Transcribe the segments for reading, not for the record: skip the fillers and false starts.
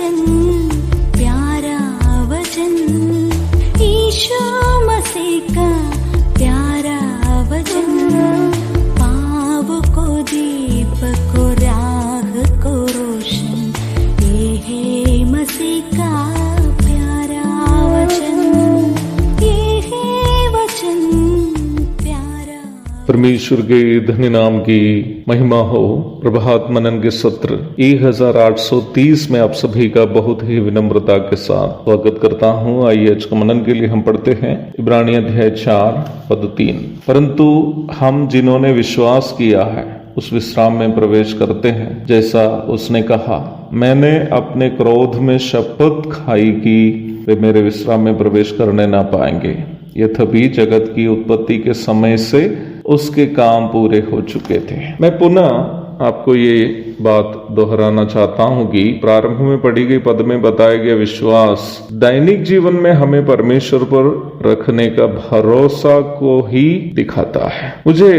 वचन, प्यारा वचन, यीशु मसीह का प्यारा वचन, पाव को दीप को राह को रोशन, ये है मसीह का प्यारा वचन, ये है वचन प्यारा। परमेश्वर के धन्य नाम की महिमा हो। प्रभात मनन के सत्र 1830 में आप सभी का बहुत ही विनम्रता के साथ स्वागत करता हूँ। आइए आज का मनन के लिए हम पढ़ते हैं इब्रानी अध्याय 4 पद 3। परंतु हम जिन्होंने विश्वास किया है उस विश्राम में प्रवेश करते हैं, जैसा उसने कहा, मैंने अपने क्रोध में शपथ खाई कि वे मेरे विश्राम में प्रवेश करने ना पाएंगे। यद्यपि जगत की उत्पत्ति के समय से उसके काम पूरे हो चुके थे। मैं पुनः आपको ये बात दोहराना चाहता हूं कि प्रारंभ में पढ़ी गई पद में बताया गया विश्वास दैनिक जीवन में हमें परमेश्वर पर रखने का भरोसा को ही दिखाता है। मुझे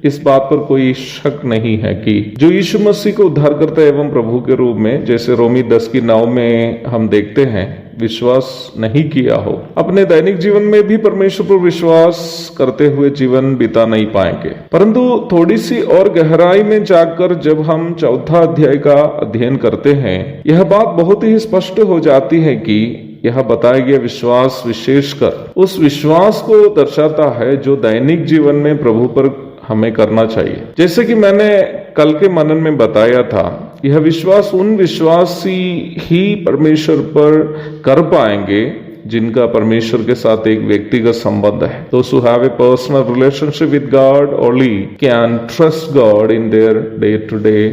इस बात पर कोई शक नहीं है कि जो यीशु मसीह को उद्धारकर्ता एवं प्रभु के रूप में, जैसे रोमी 10:9 में हम देखते हैं, विश्वास नहीं किया हो, अपने दैनिक जीवन में भी परमेश्वर पर विश्वास करते हुए जीवन बिता नहीं पाएंगे। परंतु थोड़ी सी और गहराई में जाकर जब हम 4 अध्याय का अध्ययन करते हैं, यह बात बहुत ही स्पष्ट हो जाती है कि यह बताया गया विश्वास विशेषकर उस विश्वास को दर्शाता है जो दैनिक जीवन में प्रभु पर हमें करना चाहिए। जैसे कि मैंने कल के मनन में बताया था, यह विश्वास उन विश्वासी ही परमेश्वर पर कर पाएंगे जिनका परमेश्वर के साथ एक व्यक्तिगत संबंध है। Those who have a personal relationship with God only can trust God in their day-to-day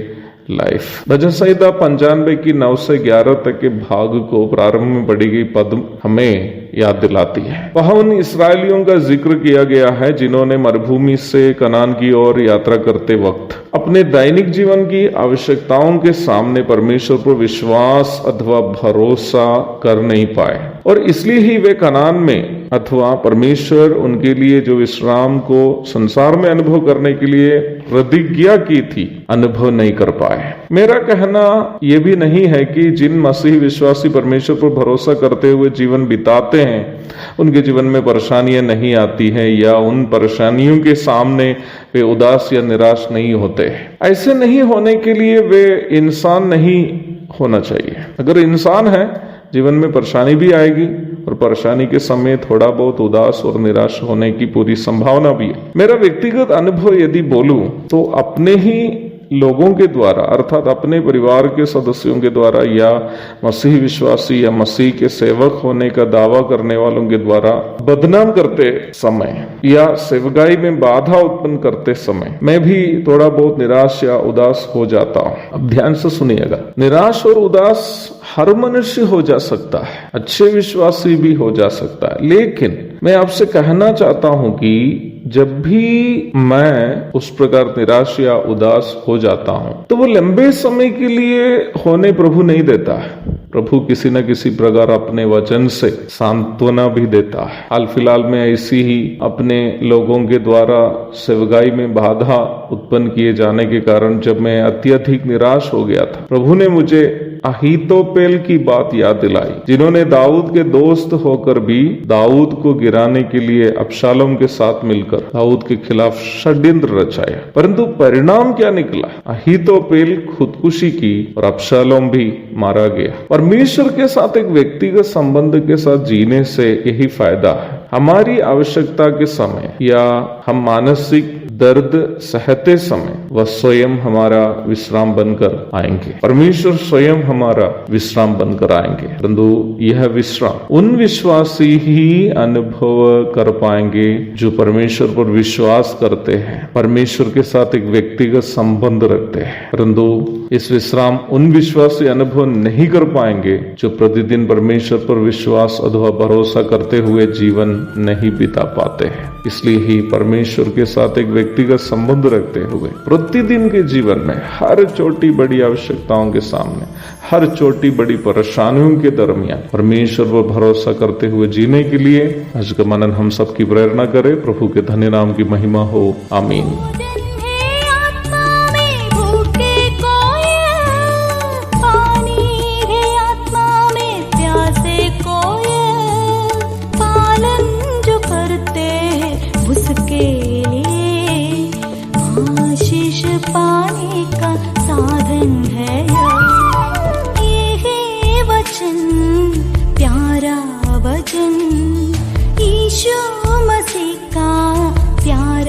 life. भजन संहिता 95 की 9 से 11 तक के भाग को प्रारंभ में पढ़ी गई पद हमें याद दिलाती है। वहां उन इसराइलियों का जिक्र किया गया है जिन्होंने मरुभूमि से कनान की ओर यात्रा करते वक्त अपने दैनिक जीवन की आवश्यकताओं के सामने परमेश्वर पर विश्वास अथवा भरोसा कर नहीं पाए, और इसलिए ही वे कनान में अथवा परमेश्वर उनके लिए जो विश्राम को संसार में अनुभव करने के लिए प्रतिज्ञा की थी, अनुभव नहीं कर पाए। मेरा कहना यह भी नहीं है कि जिन मसीही विश्वासी परमेश्वर पर भरोसा करते हुए जीवन बिताते हैं उनके जीवन में परेशानियां नहीं आती हैं या उन परेशानियों के सामने वे उदास या निराश नहीं होते। ऐसे नहीं होने के लिए वे इंसान नहीं होना चाहिए। अगर इंसान है, जीवन में परेशानी भी आएगी और परेशानी के समय थोड़ा बहुत उदास और निराश होने की पूरी संभावना भी है। मेरा व्यक्तिगत अनुभव यदि बोलूं तो अपने ही लोगों के द्वारा, अर्थात अपने परिवार के सदस्यों के द्वारा या मसीह विश्वासी या मसीह के सेवक होने का दावा करने वालों के द्वारा बदनाम करते समय या सेवकाई में बाधा उत्पन्न करते समय मैं भी थोड़ा बहुत निराश या उदास हो जाता हूँ। अब ध्यान से सुनिएगा, निराश और उदास हर मनुष्य हो जा सकता है, अच्छे विश्वासी भी हो जा सकता है, लेकिन मैं आपसे कहना चाहता हूं कि जब भी मैं उस प्रकार निराश या उदास हो जाता हूं तो वो लंबे समय के लिए होने प्रभु नहीं देता है। प्रभु किसी न किसी प्रकार अपने वचन से सांत्वना भी देता है। हाल फिलहाल में ऐसी ही अपने लोगों के द्वारा सेवकाई में बाधा उत्पन्न किए जाने के कारण जब मैं अत्यधिक निराश हो गया था, प्रभु ने मुझे अहीतोपेल की बात याद दिलाई, जिन्होंने दाऊद के दोस्त होकर भी दाऊद को गिराने के लिए अबशालोम के साथ मिलकर दाऊद के खिलाफ षड्यंत्र रचाया। परंतु परिणाम क्या निकला? अहीतोपेल खुदकुशी की और अबशालोम भी मारा गया। परमेश्वर के साथ एक व्यक्तिगत संबंध के साथ जीने से यही फायदा है। हमारी आवश्यकता के समय या हम मानसिक दर्द सहते समय वह स्वयं हमारा विश्राम बनकर आएंगे। परमेश्वर स्वयं हमारा विश्राम बनकर आएंगे। परंतु यह विश्राम उन विश्वासी ही अनुभव कर पाएंगे जो परमेश्वर पर विश्वास करते हैं, परमेश्वर के साथ एक व्यक्तिगत संबंध रखते हैं। परंतु इस विश्राम उन विश्वासी अनुभव नहीं कर पाएंगे जो प्रतिदिन परमेश्वर पर विश्वास अथवा भरोसा करते हुए जीवन नहीं बिता पाते हैं। इसलिए ही परमेश्वर के साथ एक व्यक्तिगत संबंध रखते हुए प्रतिदिन के जीवन में हर छोटी बड़ी आवश्यकताओं के सामने, हर छोटी बड़ी परेशानियों के दरमियान परमेश्वर पर भरोसा करते हुए जीने के लिए आज का मनन हम सबकी प्रेरणा करे। प्रभु के धन्य नाम की महिमा हो। आमीन। आत्मा वचन, प्यारा वचन, यीशु मसीह का प्यारा